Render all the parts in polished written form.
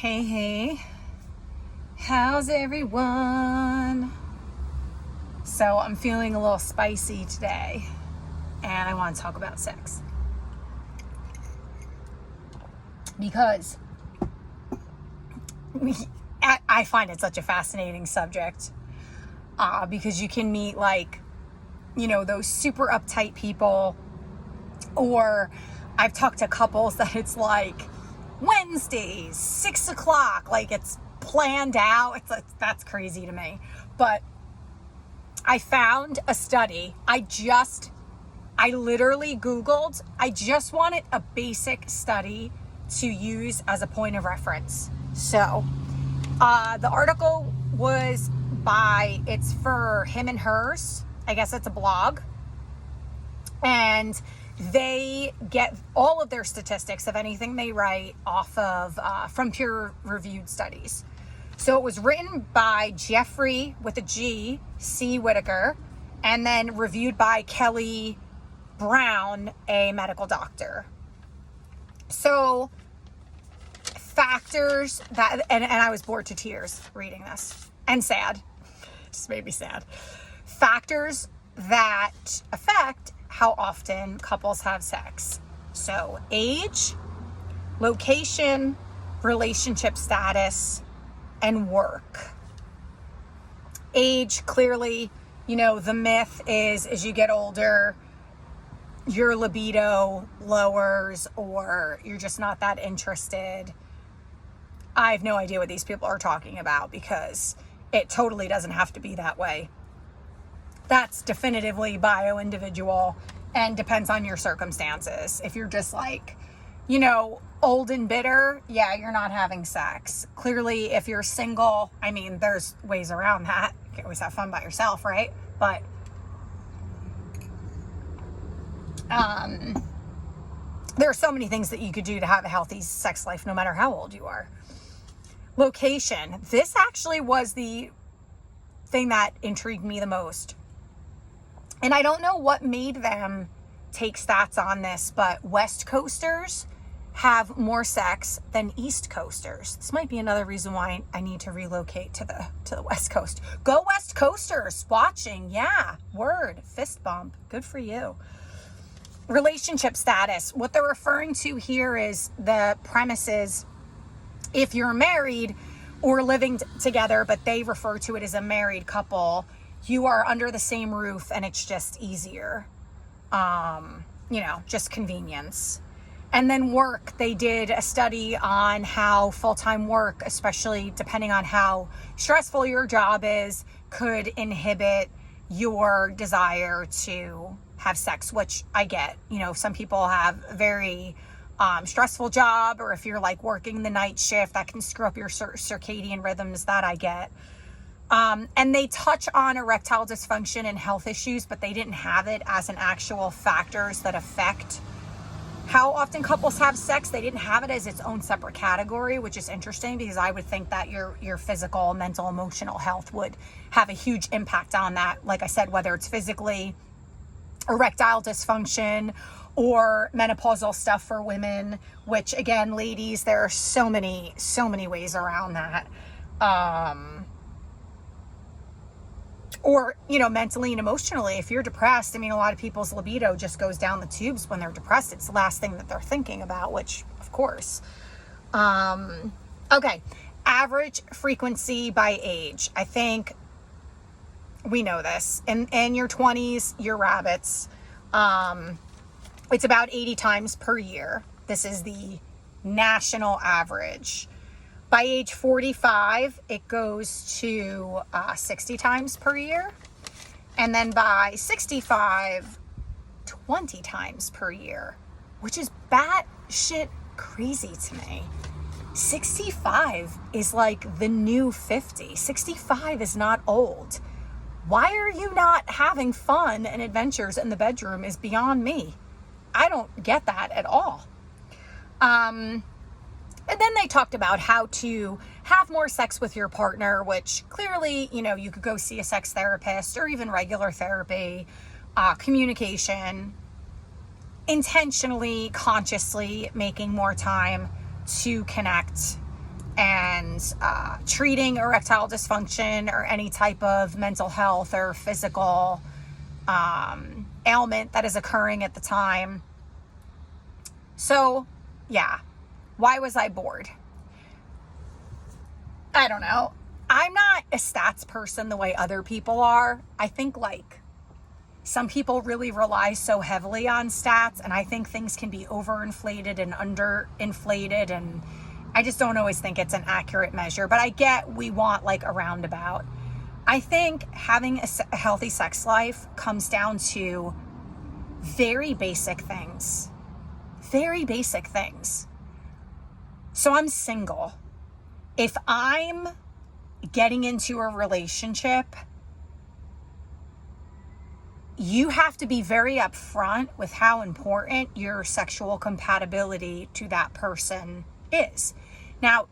Hey, hey, how's everyone? So I'm feeling a little spicy today, and I want to talk about sex. Because I find it such a fascinating subject. Because you can meet those super uptight people, or I've talked to couples that it's like Wednesdays, 6 o'clock, like it's planned out. That's crazy to me. But I found a study. I literally Googled, I just wanted a basic study to use as a point of reference. So, the article was it's for Him and Hers. I guess it's a blog. And they get all of their statistics of anything they write off of from peer-reviewed studies. So it was written by Jeffrey with a G, C. Whitaker, and then reviewed by Kelly Brown, a medical doctor. So factors that, and I was bored to tears reading this, and sad. Just made me sad. Factors that affect how often couples have sex. So age, location, relationship status, and work. Age, clearly, the myth is as you get older, your libido lowers or you're just not that interested. I have no idea what these people are talking about because it totally doesn't have to be that way. That's definitively bio-individual and depends on your circumstances. If you're just old and bitter, yeah, you're not having sex. Clearly, if you're single, there's ways around that. You can always have fun by yourself, right? But there are so many things that you could do to have a healthy sex life no matter how old you are. Location. This actually was the thing that intrigued me the most. And I don't know what made them take stats on this, but West Coasters have more sex than East Coasters. This might be another reason why I need to relocate to the West Coast. Go West Coasters, watching. Yeah, word, fist bump. Good for you. Relationship status. What they're referring to here is the premises. If you're married or living together, but they refer to it as a married couple, you are under the same roof and it's just easier. Just convenience. And then work, they did a study on how full-time work, especially depending on how stressful your job is, could inhibit your desire to have sex, which I get. Some people have a very stressful job, or if you're working the night shift, that can screw up your circadian rhythms. That I get. And they touch on erectile dysfunction and health issues, but they didn't have it as an actual factors that affect how often couples have sex. They didn't have it as its own separate category, which is interesting because I would think that your physical, mental, emotional health would have a huge impact on that. Like I said, whether it's physically erectile dysfunction or menopausal stuff for women, which again, ladies, there are so many ways around that. Or, mentally and emotionally, if you're depressed, a lot of people's libido just goes down the tubes when they're depressed. It's the last thing that they're thinking about, which, of course. Okay. Average frequency by age. I think we know this. In your 20s, you're rabbits. It's about 80 times per year. This is the national average. By age 45, it goes to 60 times per year. And then by 65, 20 times per year, which is batshit crazy to me. 65 is like the new 50. 65 is not old. Why are you not having fun and adventures in the bedroom is beyond me. I don't get that at all. And then they talked about how to have more sex with your partner, which clearly, you could go see a sex therapist or even regular therapy, communication, intentionally, consciously making more time to connect and treating erectile dysfunction or any type of mental health or physical ailment that is occurring at the time. So, yeah, why was I bored? I don't know. I'm not a stats person the way other people are. I think like some people really rely so heavily on stats, and I think things can be overinflated and underinflated, and I just don't always think it's an accurate measure. But I get we want like a roundabout. I think having a healthy sex life comes down to very basic things. Very basic things. So I'm single. If I'm getting into a relationship, you have to be very upfront with how important your sexual compatibility to that person is. Now,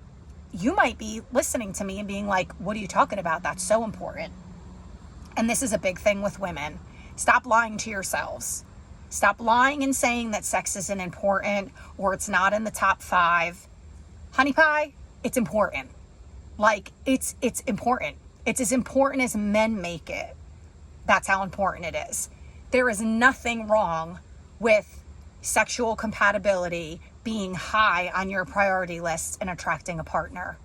you might be listening to me and being like, what are you talking about? That's so important. And this is a big thing with women. Stop lying to yourselves. Stop lying and saying that sex isn't important or it's not in the top 5. Honey pie, it's important. Like, it's important. It's as important as men make it. That's how important it is. There is nothing wrong with sexual compatibility being high on your priority list and attracting a partner.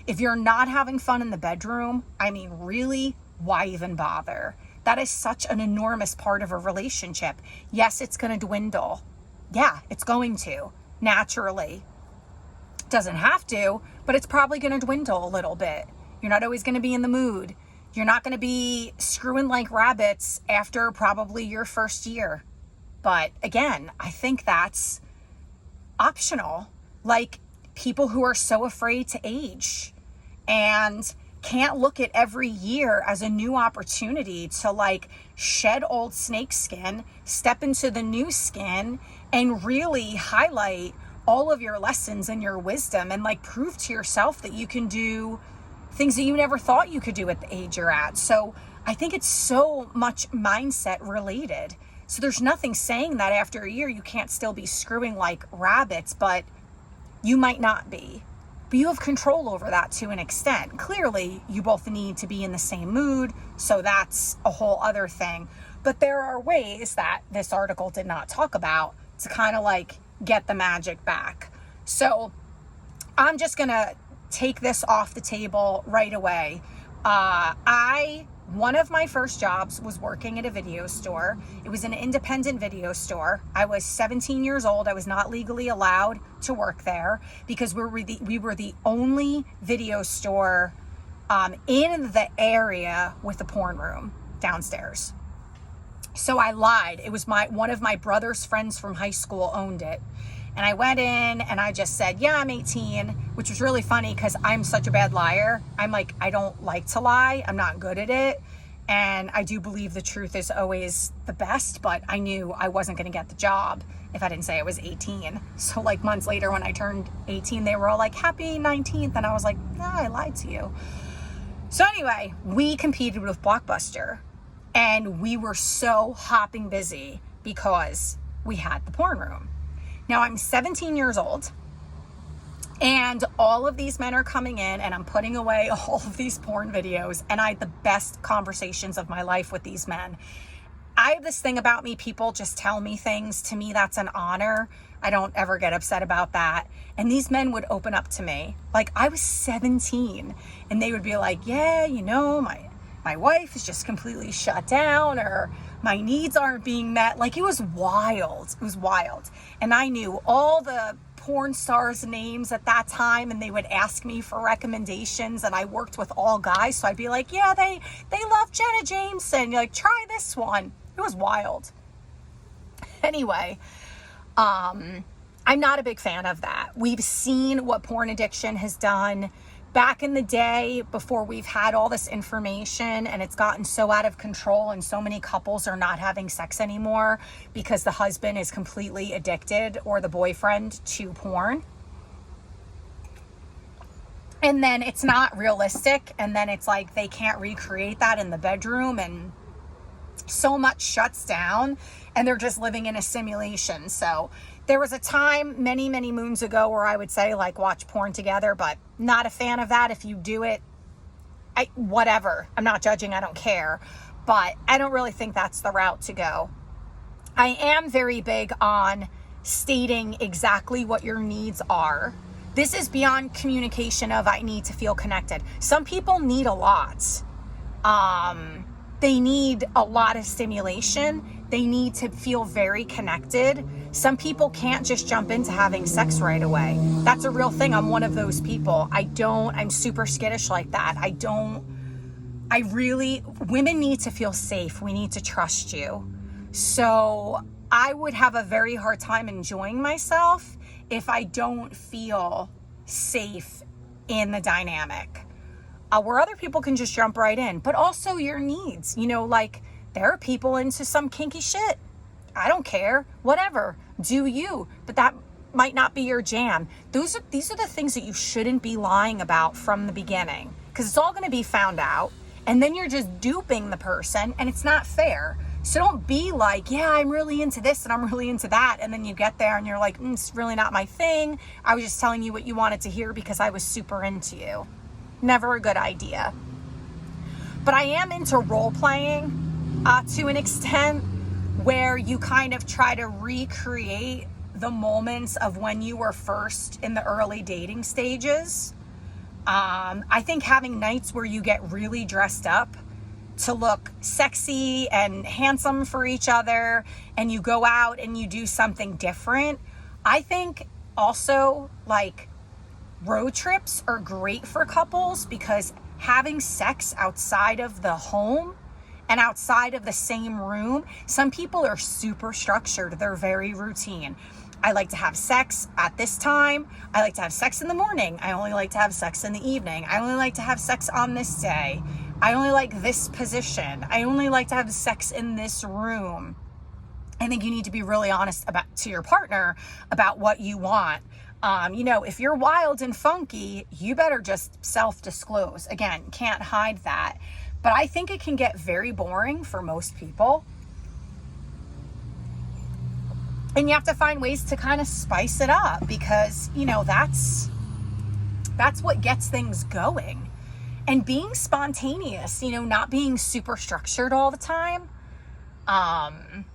If you're not having fun in the bedroom, I mean, really, why even bother? That is such an enormous part of a relationship. Yes, it's going to dwindle. Yeah, it's going to, naturally. Doesn't have to, but it's probably going to dwindle a little bit. You're not always going to be in the mood. You're not going to be screwing like rabbits after probably your first year. But again, I think that's optional. Like people who are so afraid to age and can't look at every year as a new opportunity to like shed old snake skin, step into the new skin, and really highlight all of your lessons and your wisdom and like prove to yourself that you can do things that you never thought you could do at the age you're at. So I think it's so much mindset related. So there's nothing saying that after a year you can't still be screwing like rabbits, but you might not be. But you have control over that to an extent. Clearly, you both need to be in the same mood, so that's a whole other thing. But there are ways that this article did not talk about to kind of like get the magic back. So I'm just going to take this off the table right away. One of my first jobs was working at a video store. It was an independent video store. I was 17 years old. I was not legally allowed to work there because we were the only video store in the area with a porn room downstairs. So I lied. It was one of my brother's friends from high school owned it. And I went in and I just said, yeah, I'm 18, which was really funny because I'm such a bad liar. I'm like, I don't like to lie. I'm not good at it. And I do believe the truth is always the best, but I knew I wasn't going to get the job if I didn't say I was 18. So like months later when I turned 18, they were all like, happy 19th. And I was like, no, I lied to you. So anyway, we competed with Blockbuster and we were so hopping busy because we had the porn room. Now I'm 17 years old and all of these men are coming in and I'm putting away all of these porn videos and I had the best conversations of my life with these men. I have this thing about me, people just tell me things. To me, that's an honor. I don't ever get upset about that. And these men would open up to me. Like I was 17 and they would be like, yeah, you know, my wife is just completely shut down or my needs aren't being met. Like it was wild. It was wild. And I knew all the porn stars' names at that time and they would ask me for recommendations and I worked with all guys. So I'd be like, yeah, they love Jenna Jameson. You're like, try this one. It was wild. Anyway, I'm not a big fan of that. We've seen what porn addiction has done. Back in the day, before we've had all this information and it's gotten so out of control and so many couples are not having sex anymore because the husband is completely addicted or the boyfriend to porn. And then it's not realistic. And then it's like they can't recreate that in the bedroom and so much shuts down and they're just living in a simulation. So There was a time many, many moons ago where I would say, like, watch porn together, but not a fan of that. If you do it, whatever. I'm not judging. I don't care. But I don't really think that's the route to go. I am very big on stating exactly what your needs are. This is beyond communication of I need to feel connected. Some people need a lot. They need a lot of stimulation. They need to feel very connected. Some people can't just jump into having sex right away. That's a real thing. I'm one of those people. I'm super skittish like that. Women need to feel safe. We need to trust you. So I would have a very hard time enjoying myself if I don't feel safe in the dynamic. Where other people can just jump right in, but also your needs. Like, there are people into some kinky shit. I don't care. Whatever. Do you. But that might not be your jam. These are the things that you shouldn't be lying about from the beginning, because it's all going to be found out, and then you're just duping the person, and it's not fair. So don't be like, yeah, I'm really into this and I'm really into that, and then you get there and you're like, it's really not my thing. I was just telling you what you wanted to hear because I was super into you. Never a good idea. But I am into role playing to an extent, where you kind of try to recreate the moments of when you were first in the early dating stages. I think having nights where you get really dressed up to look sexy and handsome for each other, and you go out and you do something different. I think also, like, road trips are great for couples, because having sex outside of the home and outside of the same room, some people are super structured. They're very routine. I like to have sex at this time. I like to have sex in the morning. I only like to have sex in the evening. I only like to have sex on this day. I only like this position. I only like to have sex in this room. I think you need to be really honest to your partner about what you want. If you're wild and funky, you better just self-disclose. Again, can't hide that. But I think it can get very boring for most people. And you have to find ways to kind of spice it up, because, that's what gets things going. And being spontaneous, not being super structured all the time. And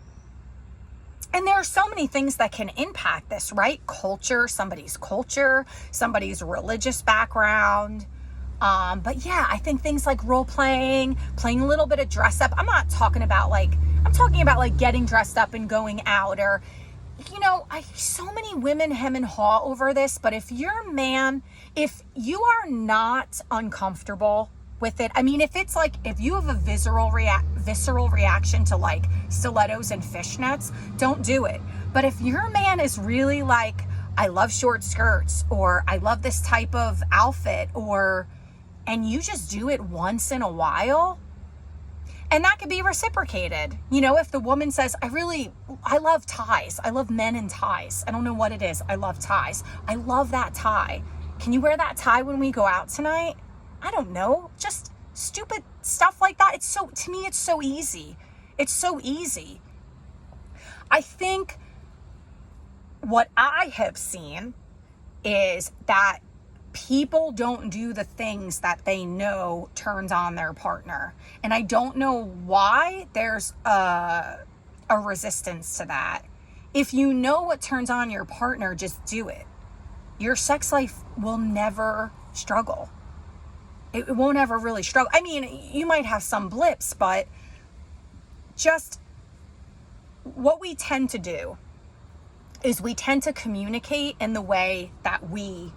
there are so many things that can impact this, right? Somebody's culture, somebody's religious background. But yeah, I think things like role playing a little bit of dress up. I'm talking about getting dressed up and going out, or, so many women hem and haw over this, but if you are not uncomfortable with it, if you have a visceral reaction to like stilettos and fishnets, don't do it. But if your man is really like, I love short skirts, or I love this type of outfit, and you just do it once in a while, and that can be reciprocated. If the woman says, I love ties. I love men in ties. I don't know what it is. I love ties. I love that tie. Can you wear that tie when we go out tonight? I don't know. Just stupid stuff like that. To me, it's so easy. It's so easy. I think what I have seen is that people don't do the things that they know turns on their partner. And I don't know why there's a resistance to that. If you know what turns on your partner, just do it. Your sex life will never struggle. It won't ever really struggle. You might have some blips, but just what we tend to do is we tend to communicate in the way that we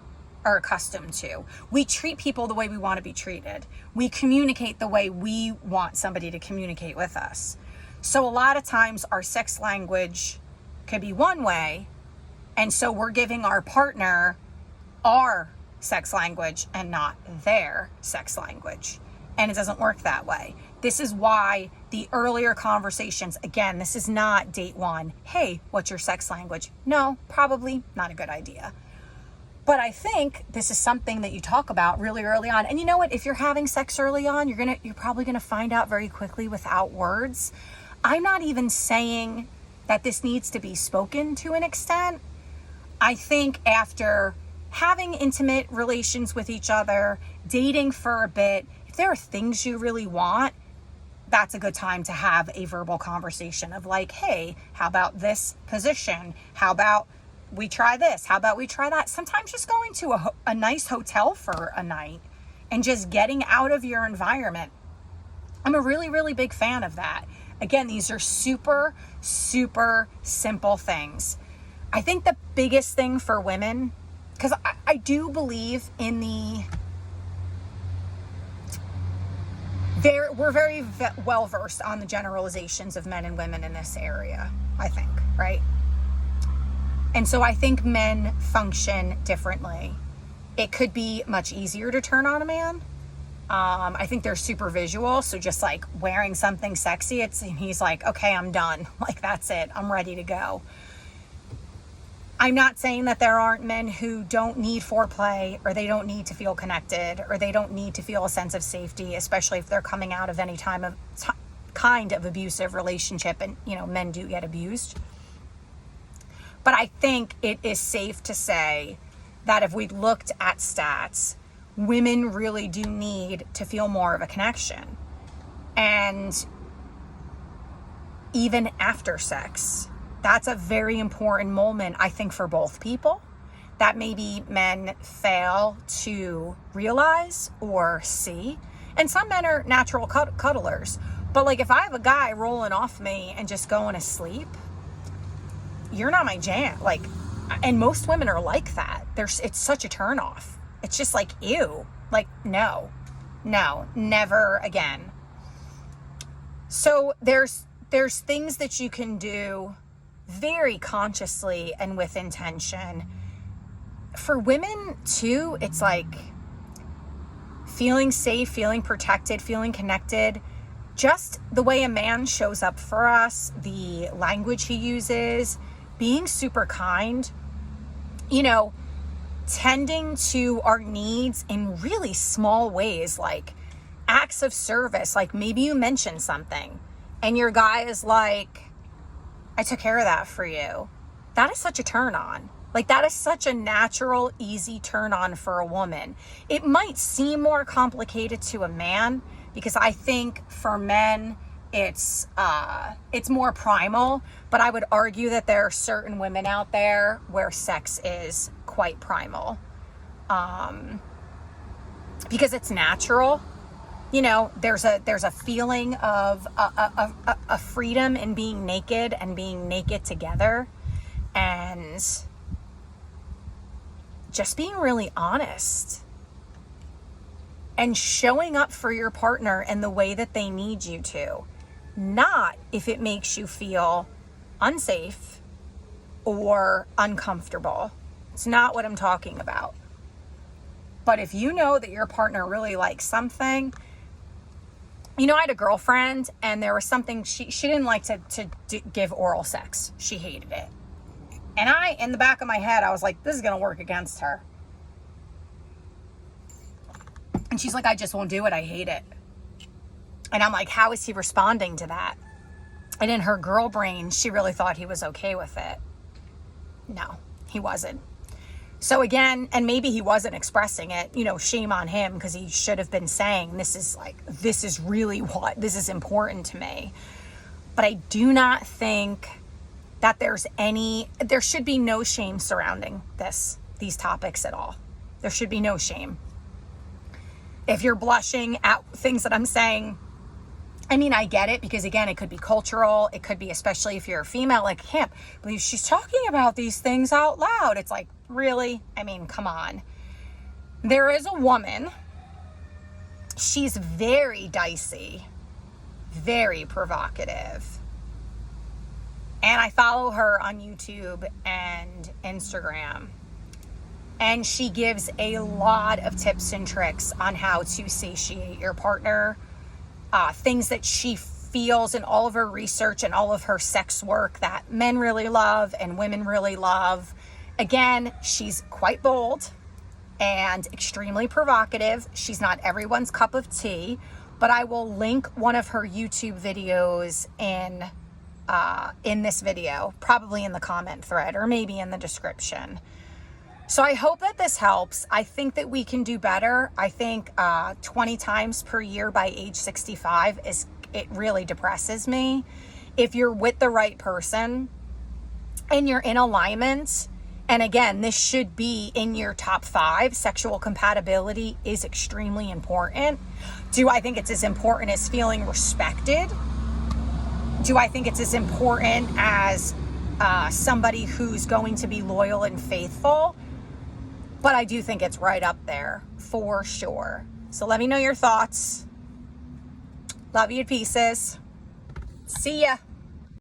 are accustomed to. We treat people the way we want to be treated. We communicate the way we want somebody to communicate with us. So a lot of times our sex language could be one way, and so we're giving our partner our sex language and not their sex language. And it doesn't work that way. This is why the earlier conversations, again, this is not date one. Hey, what's your sex language? No, probably not a good idea. But I think this is something that you talk about really early on. And you know what? If you're having sex early on, you're probably gonna find out very quickly without words. I'm not even saying that this needs to be spoken to an extent. I think after having intimate relations with each other, dating for a bit, if there are things you really want, that's a good time to have a verbal conversation of like, hey, how about this position? How about we try this? How about we try that? Sometimes just going to a nice hotel for a night and just getting out of your environment. I'm a really, really big fan of that. Again, these are super, super simple things. I think the biggest thing for women, because I do believe in we're very well versed on the generalizations of men and women in this area, I think, right? And so I think men function differently. It could be much easier to turn on a man. I think they're super visual. So just like wearing something sexy, and he's like, okay, I'm done. Like, that's it. I'm ready to go. I'm not saying that there aren't men who don't need foreplay, or they don't need to feel connected, or they don't need to feel a sense of safety, especially if they're coming out of any kind of abusive relationship. And, men do get abused. But I think it is safe to say that if we looked at stats, women really do need to feel more of a connection. And even after sex, that's a very important moment, I think, for both people that maybe men fail to realize or see. And some men are natural cuddlers. But like, if I have a guy rolling off me and just going to sleep, you're not my jam. Like, and most women are like that. It's such a turn off. It's just like, ew. Like, no, never again. So there's things that you can do very consciously and with intention. For women too, it's like feeling safe, feeling protected, feeling connected. Just the way a man shows up for us, the language he uses, being super kind, tending to our needs in really small ways, like acts of service. Like maybe you mentioned something and your guy is like, I took care of that for you. That is such a turn on. Like, that is such a natural, easy turn on for a woman. It might seem more complicated to a man, because I think for men, it's more primal, but I would argue that there are certain women out there where sex is quite primal, because it's natural. There's a feeling of a freedom in being naked and being naked together, and just being really honest and showing up for your partner in the way that they need you to. Not if it makes you feel unsafe or uncomfortable. It's not what I'm talking about. But if you know that your partner really likes something, I had a girlfriend and there was something, she didn't like to give oral sex. She hated it. And in the back of my head, I was like, this is going to work against her. And she's like, I just won't do it. I hate it. And I'm like, how is he responding to that? And in her girl brain, she really thought he was okay with it. No, he wasn't. So again, and maybe he wasn't expressing it, shame on him, because he should have been saying, this is really this is important to me. But I do not think that there should be no shame surrounding these topics at all. There should be no shame. If you're blushing at things that I'm saying, I get it, because again, it could be cultural. It could be, especially if you're a female, like, I can't believe she's talking about these things out loud. It's like, really? Come on. There is a woman. She's very dicey, very provocative. And I follow her on YouTube and Instagram. And she gives a lot of tips and tricks on how to satiate your partner. Things that she feels in all of her research and all of her sex work that men really love and women really love. Again, she's quite bold and extremely provocative. She's not everyone's cup of tea, but I will link one of her YouTube videos in in this video, probably in the comment thread or maybe in the description. So I hope that this helps. I think that we can do better. I think 20 times per year by age 65 it really depresses me. If you're with the right person and you're in alignment, and again, this should be in your top 5, sexual compatibility is extremely important. Do I think it's as important as feeling respected? Do I think it's as important as somebody who's going to be loyal and faithful? But I do think it's right up there for sure. So let me know your thoughts. Love you to pieces. See ya.